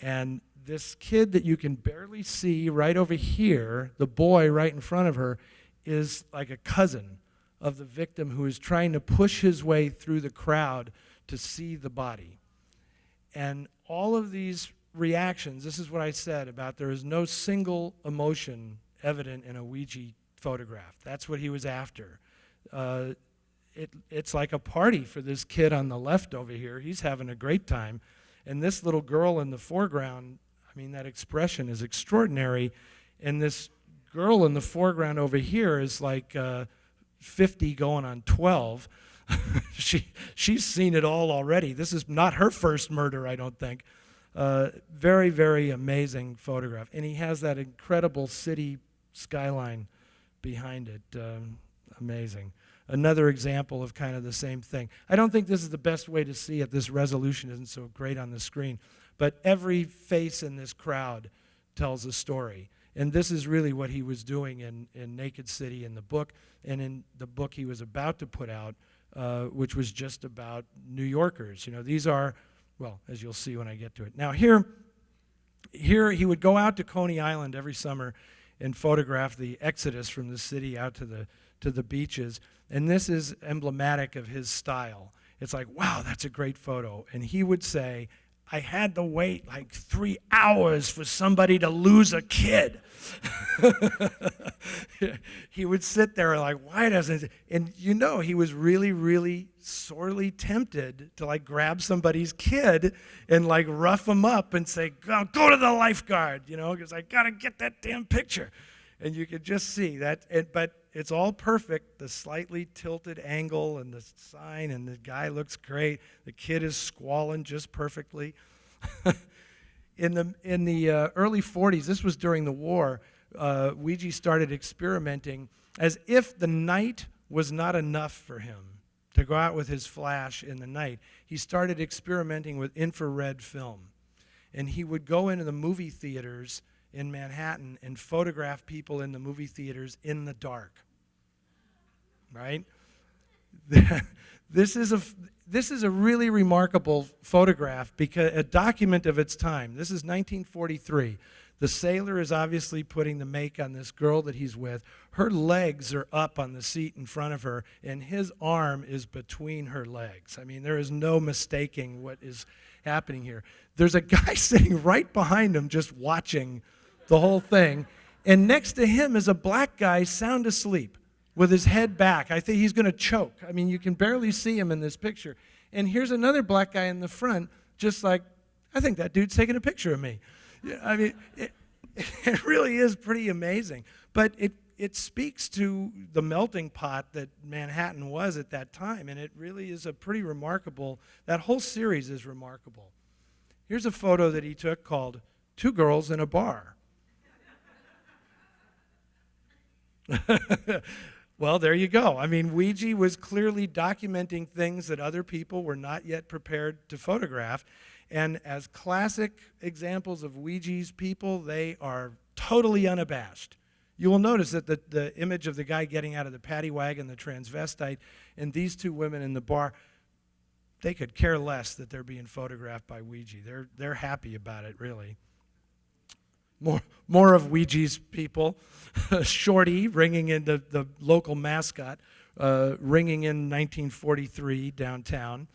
S1: And this kid that you can barely see right over here, the boy right in front of her, is like a cousin of the victim who is trying to push his way through the crowd to see the body. And all of these reactions, this is what I said about there is no single emotion evident in a Weegee photograph. That's what he was after. It's like a party for this kid on the left over here. He's having a great time. And this little girl in the foreground, I mean, that expression is extraordinary. And this girl in the foreground over here is like 50 going on 12. She's seen it all already. This is not her first murder, I don't think. Very, very amazing photograph. And he has that incredible city skyline behind it. Amazing. Another example of kind of the same thing. I don't think this is the best way to see it. This resolution isn't so great on the screen. But every face in this crowd tells a story. And this is really what he was doing in Naked City in the book, and in the book he was about to put out, which was just about New Yorkers. You know, these are, well, as you'll see when I get to it. Now here he would go out to Coney Island every summer and photograph the exodus from the city out to the beaches. And this is emblematic of his style. It's like, wow, that's a great photo. And he would say, I had to wait like 3 hours for somebody to lose a kid. He would sit there like, why doesn't it? And you know, he was really, really sorely tempted to like grab somebody's kid and like rough him up and say, go to the lifeguard, you know, because I got to get that damn picture. And you could just see that, but it's all perfect, the slightly tilted angle and the sign, and the guy looks great. The kid is squalling just perfectly. In the early 40s, this was during the war, Weegee started experimenting as if the night was not enough for him to go out with his flash in the night. He started experimenting with infrared film. And he would go into the movie theaters in Manhattan and photograph people in the movie theaters in the dark, right? This is a really remarkable photograph, because a document of its time. This is 1943. The sailor is obviously putting the make on this girl that he's with. Her legs are up on the seat in front of her, and his arm is between her legs. I mean, there is no mistaking what is happening here. There's a guy sitting right behind him just watching the whole thing, and next to him is a black guy sound asleep with his head back. I think he's going to choke. I mean, you can barely see him in this picture. And here's another black guy in the front, just like, I think that dude's taking a picture of me. Yeah, I mean, it really is pretty amazing. But it speaks to the melting pot that Manhattan was at that time, and it really is a pretty remarkable, that whole series is remarkable. Here's a photo that he took called Two Girls in a Bar. Well, there you go. I mean, Weegee was clearly documenting things that other people were not yet prepared to photograph. And as classic examples of Weegee's people, they are totally unabashed. You will notice that the image of the guy getting out of the paddy wagon, the transvestite, and these two women in the bar, they could care less that they're being photographed by Weegee. They're happy about it, really. More of Weegee's people. Shorty ringing in the local mascot, ringing in 1943 downtown.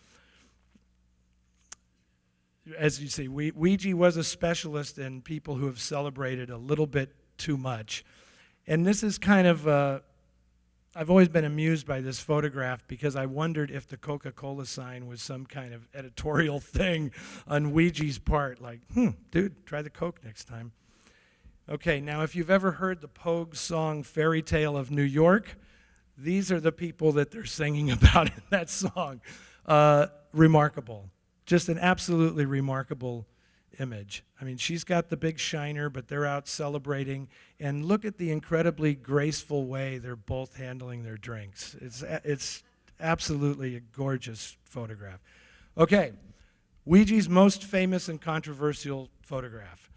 S1: As you see, Weegee was a specialist in people who have celebrated a little bit too much. And this is kind of, I've always been amused by this photograph, because I wondered if the Coca-Cola sign was some kind of editorial thing on Weegee's part. Like, dude, try the Coke next time. Okay, now if you've ever heard the Pogues song Fairy Tale of New York, these are the people that they're singing about in that song. Remarkable. Just an absolutely remarkable image. I mean, she's got the big shiner, but they're out celebrating. And look at the incredibly graceful way they're both handling their drinks. It's absolutely a gorgeous photograph. Okay, Weegee's most famous and controversial photograph.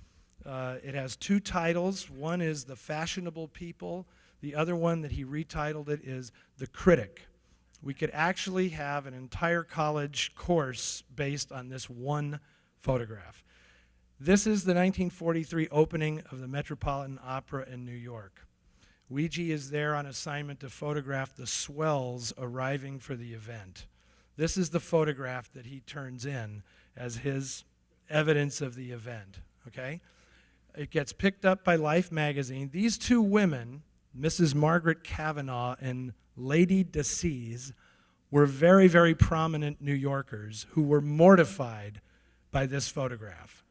S1: It has two titles. One is The Fashionable People. The other one that he retitled it is The Critic. We could actually have an entire college course based on this one photograph. This is the 1943 opening of the Metropolitan Opera in New York. Weegee is there on assignment to photograph the swells arriving for the event. This is the photograph that he turns in as his evidence of the event, okay? It gets picked up by Life magazine. These two women, Mrs. Margaret Cavanaugh and Lady Decies, were very, very prominent New Yorkers who were mortified by this photograph,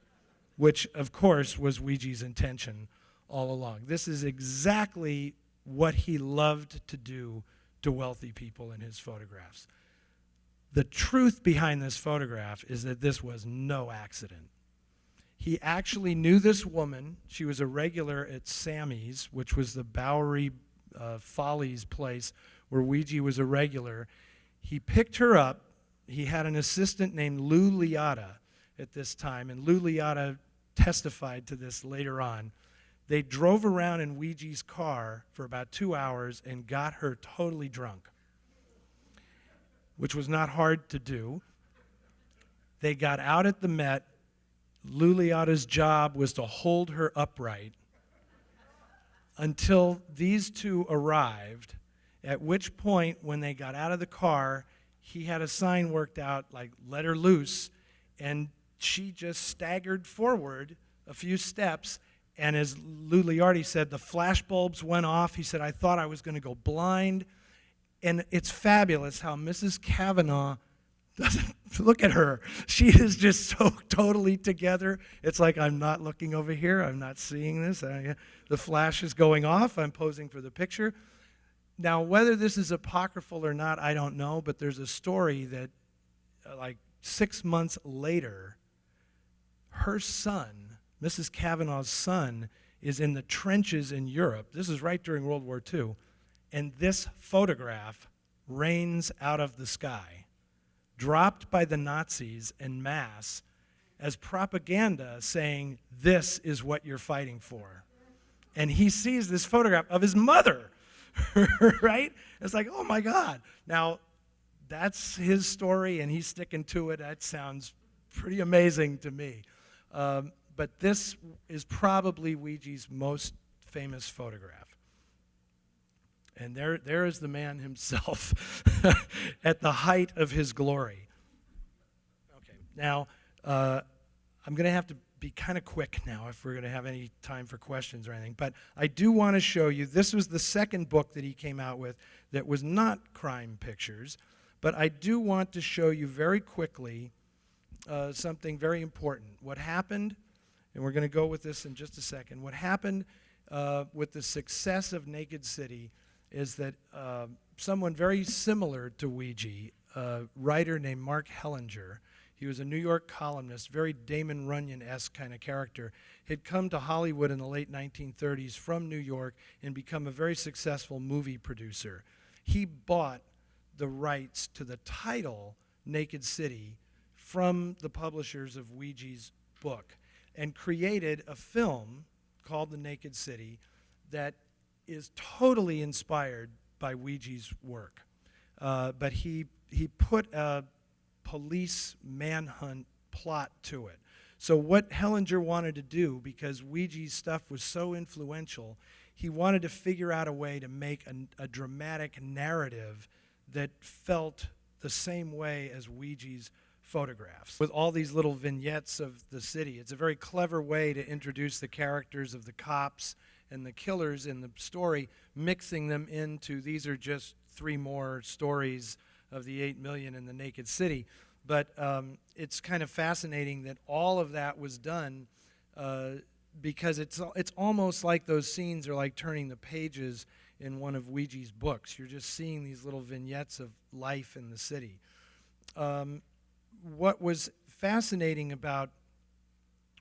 S1: which, of course, was Weegee's intention all along. This is exactly what he loved to do to wealthy people in his photographs. The truth behind this photograph is that this was no accident. He actually knew this woman. She was a regular at Sammy's, which was the Bowery Follies place where Weegee was a regular. He picked her up. He had an assistant named Lou Liotta at this time, and Lou Liotta testified to this later on. They drove around in Weegee's car for about 2 hours and got her totally drunk, which was not hard to do. They got out at the Met. Lou Liotta's job was to hold her upright until these two arrived, at which point, when they got out of the car, he had a sign worked out like, "Let her loose," and she just staggered forward a few steps, and as Lou Liotta said, the flash bulbs went off. He said, "I thought I was going to go blind." And it's fabulous how Mrs. Kavanaugh doesn't look at her. She is just so totally together. It's like, I'm not looking over here. I'm not seeing this. The flash is going off. I'm posing for the picture. Now, whether this is apocryphal or not, I don't know, but there's a story that like 6 months later, her son, Mrs. Kavanaugh's son, is in the trenches in Europe. This is right during World War II. And this photograph rains out of the sky, dropped by the Nazis en masse as propaganda saying, "This is what you're fighting for." And he sees this photograph of his mother, right? It's like, oh my God. Now, that's his story, and he's sticking to it. That sounds pretty amazing to me. But this is probably Weegee's most famous photograph. And there is the man himself at the height of his glory. Okay, now I'm going to have to be kind of quick now if we're going to have any time for questions or anything. But I do want to show you, this was the second book that he came out with that was not crime pictures. But I do want to show you very quickly something very important. What happened, and we're going to go with this in just a second, what happened with the success of Naked City is that someone very similar to Weegee, a writer named Mark Hellinger, he was a New York columnist, very Damon Runyon-esque kind of character, had come to Hollywood in the late 1930s from New York and become a very successful movie producer. He bought the rights to the title Naked City from the publishers of Weegee's book and created a film called The Naked City that is totally inspired by Weegee's work. But he put a police manhunt plot to it. So what Hellinger wanted to do, because Weegee's stuff was so influential, he wanted to figure out a way to make a dramatic narrative that felt the same way as Weegee's photographs, with all these little vignettes of the city. It's a very clever way to introduce the characters of the cops and the killers in the story, mixing them into, these are just 3 more stories of the 8 million in the Naked City. But it's kind of fascinating that all of that was done because it's almost like those scenes are like turning the pages in one of Weegee's books. You're just seeing these little vignettes of life in the city. What was fascinating about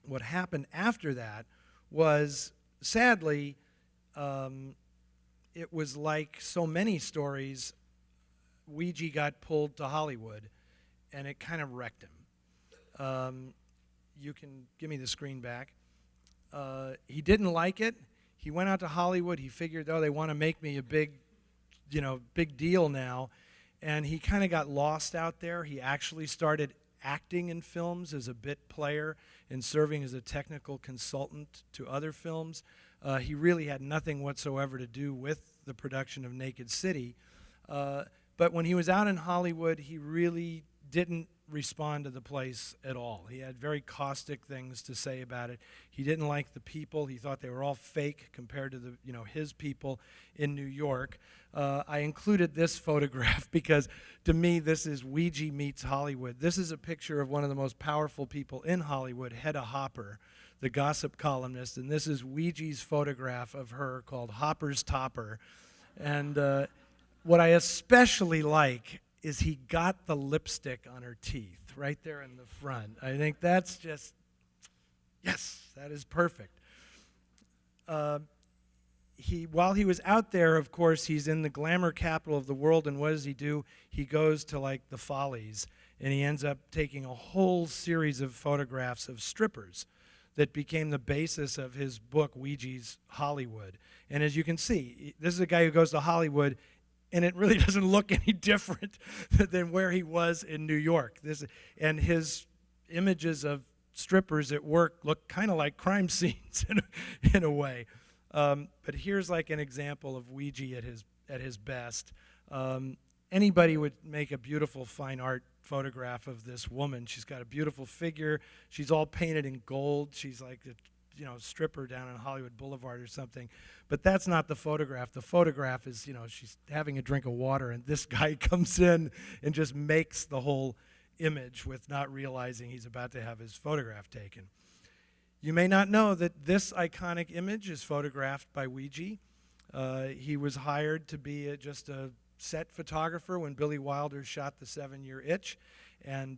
S1: what happened after that was, sadly, it was like so many stories, Weegee got pulled to Hollywood, and it kind of wrecked him. You can give me the screen back. He didn't like it. He went out to Hollywood. He figured, oh, they want to make me a big deal now. And he kind of got lost out there. He actually started acting in films as a bit player and serving as a technical consultant to other films. He really had nothing whatsoever to do with the production of Naked City. But when he was out in Hollywood, he really didn't respond to the place at all. He had very caustic things to say about it. He didn't like the people. He thought they were all fake compared to his people in New York. I included this photograph because, to me, this is Weegee meets Hollywood. This is a picture of one of the most powerful people in Hollywood, Hedda Hopper, the gossip columnist, and this is Weegee's photograph of her called Hopper's Topper. And what I especially like is he got the lipstick on her teeth right there in the front. I think that's just, yes, that is perfect. While he was out there, of course, he's in the glamour capital of the world, and what does he do? He goes to like the Follies, and he ends up taking a whole series of photographs of strippers that became the basis of his book, Weegee's Hollywood. And as you can see, this is a guy who goes to Hollywood, and it really doesn't look any different than where he was in New York. And his images of strippers at work look kind of like crime scenes in a way. But here's like an example of Weegee at his best. Anybody would make a beautiful fine art photograph of this woman. She's got a beautiful figure. She's all painted in gold. She's like a stripper down on Hollywood Boulevard or something. But that's not the photograph. The photograph is, she's having a drink of water, and this guy comes in and just makes the whole image with not realizing he's about to have his photograph taken. You may not know that this iconic image is photographed by Weegee. He was hired to be just a set photographer when Billy Wilder shot The 7-Year Itch, and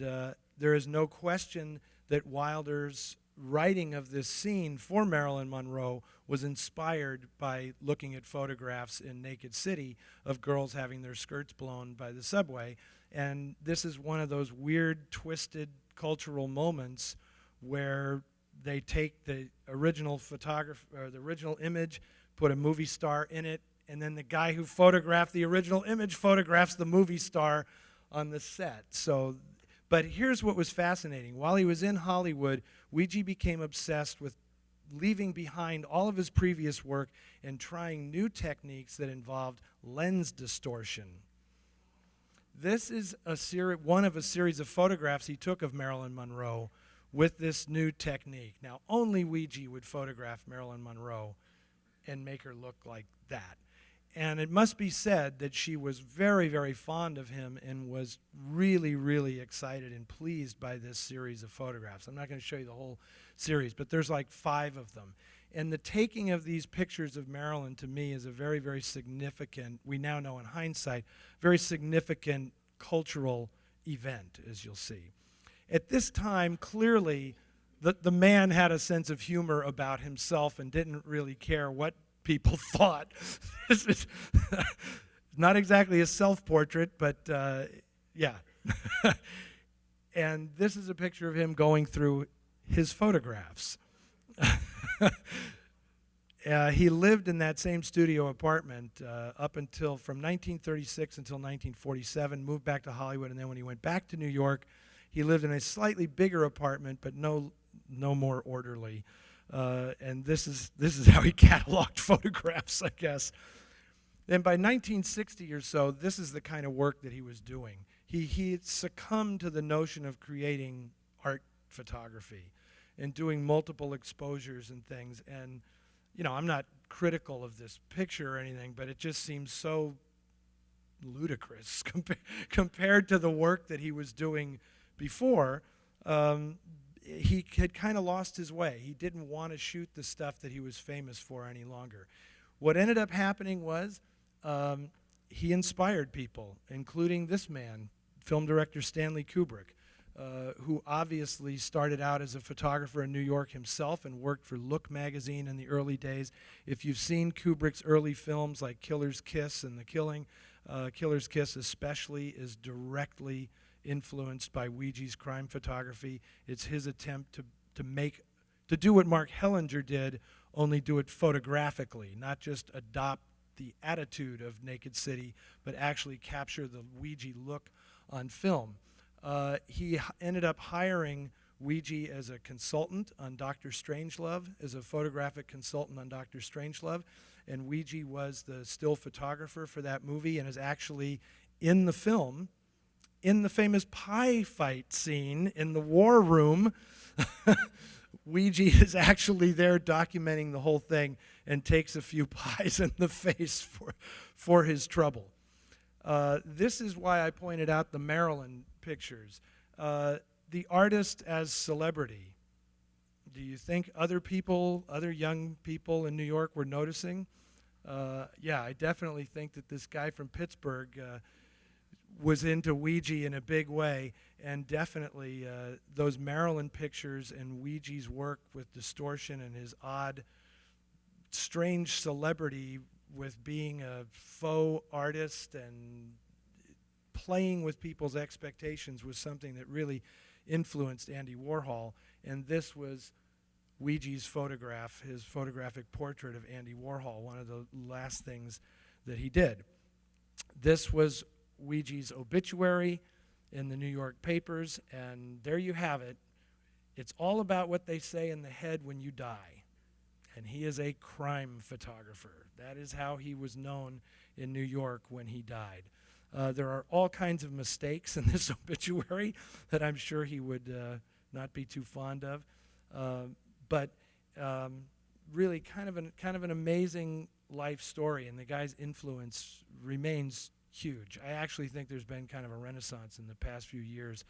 S1: there is no question that Wilder's writing of this scene for Marilyn Monroe was inspired by looking at photographs in Naked City of girls having their skirts blown by the subway. And this is one of those weird, twisted cultural moments where they take the original the original image, put a movie star in it, and then the guy who photographed the original image photographs the movie star on the set. But here's what was fascinating. While he was in Hollywood, Weegee became obsessed with leaving behind all of his previous work and trying new techniques that involved lens distortion. This is one of a series of photographs he took of Marilyn Monroe with this new technique. Now, only Weegee would photograph Marilyn Monroe and make her look like that. And it must be said that she was very, very fond of him and was really, really excited and pleased by this series of photographs. I'm not going to show you the whole series, but there's like 5 of them. And the taking of these pictures of Marilyn, to me, is a very, very significant, we now know in hindsight, very significant cultural event, as you'll see. At this time, clearly, the man had a sense of humor about himself and didn't really care what people thought. This is not exactly a self-portrait, but yeah. And this is a picture of him going through his photographs. He lived in that same studio apartment up until from 1936 until 1947, moved back to Hollywood, and then when he went back to New York, he lived in a slightly bigger apartment, but no more orderly. And this is how he cataloged photographs, I guess. And by 1960 or so, this is the kind of work that he was doing. He had succumbed to the notion of creating art photography and doing multiple exposures and things. And I'm not critical of this picture or anything, but it just seems so ludicrous compared to the work that he was doing before. He had kind of lost his way. He didn't want to shoot the stuff that he was famous for any longer. What ended up happening was he inspired people, including this man, film director Stanley Kubrick, who obviously started out as a photographer in New York himself and worked for Look magazine in the early days. If you've seen Kubrick's early films like Killer's Kiss and The Killing, Killer's Kiss especially is directly influenced by Weegee's crime photography. It's his attempt to do what Mark Hellinger did, only do it photographically, not just adopt the attitude of Naked City, but actually capture the Weegee look on film. He ended up hiring Weegee as a consultant on Dr. Strangelove, as a photographic consultant on Dr. Strangelove, and Weegee was the still photographer for that movie and is actually in the film, in the famous pie fight scene in the war room. Weegee is actually there documenting the whole thing and takes a few pies in the face for his trouble. This is why I pointed out the Marilyn pictures. The artist as celebrity. Do you think other young people in New York were noticing? Yeah, I definitely think that this guy from Pittsburgh was into Weegee in a big way, and definitely those Marilyn pictures and Weegee's work with distortion and his odd, strange celebrity with being a faux artist and playing with people's expectations was something that really influenced Andy Warhol, and this was Weegee's photograph, his photographic portrait of Andy Warhol, one of the last things that he did. This was Weegee's obituary in the New York papers, and there you have it. It's all about what they say in the head when you die. And he is a crime photographer. That is how he was known in New York when he died. There are all kinds of mistakes in this obituary that I'm sure he would not be too fond of. But really kind of an amazing life story, and the guy's influence remains huge. I actually think there's been kind of a renaissance in the past few years,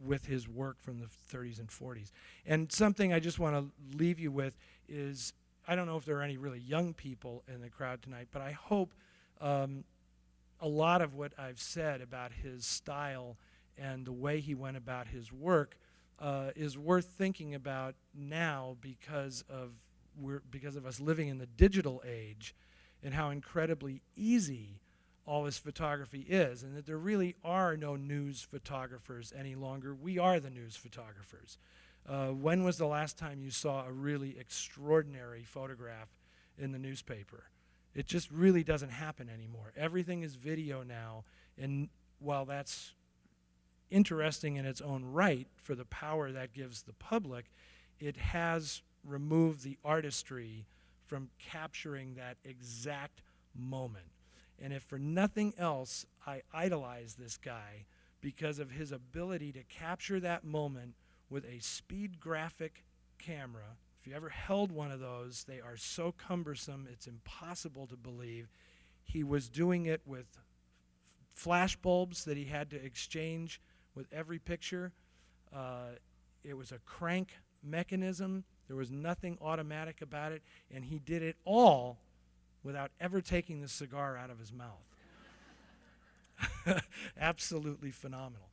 S1: with his work from the 30s and 40s. And something I just want to leave you with is, I don't know if there are any really young people in the crowd tonight, but I hope a lot of what I've said about his style and the way he went about his work is worth thinking about now because of us living in the digital age and how incredibly easy all this photography is, and that there really are no news photographers any longer. We are the news photographers. When was the last time you saw a really extraordinary photograph in the newspaper? It just really doesn't happen anymore. Everything is video now, and while that's interesting in its own right for the power that gives the public, it has removed the artistry from capturing that exact moment. And if for nothing else, I idolize this guy because of his ability to capture that moment with a speed graphic camera. If you ever held one of those, they are so cumbersome, it's impossible to believe. He was doing it with flash bulbs that he had to exchange with every picture. It was a crank mechanism. There was nothing automatic about it, and he did it all without ever taking the cigar out of his mouth. Absolutely phenomenal.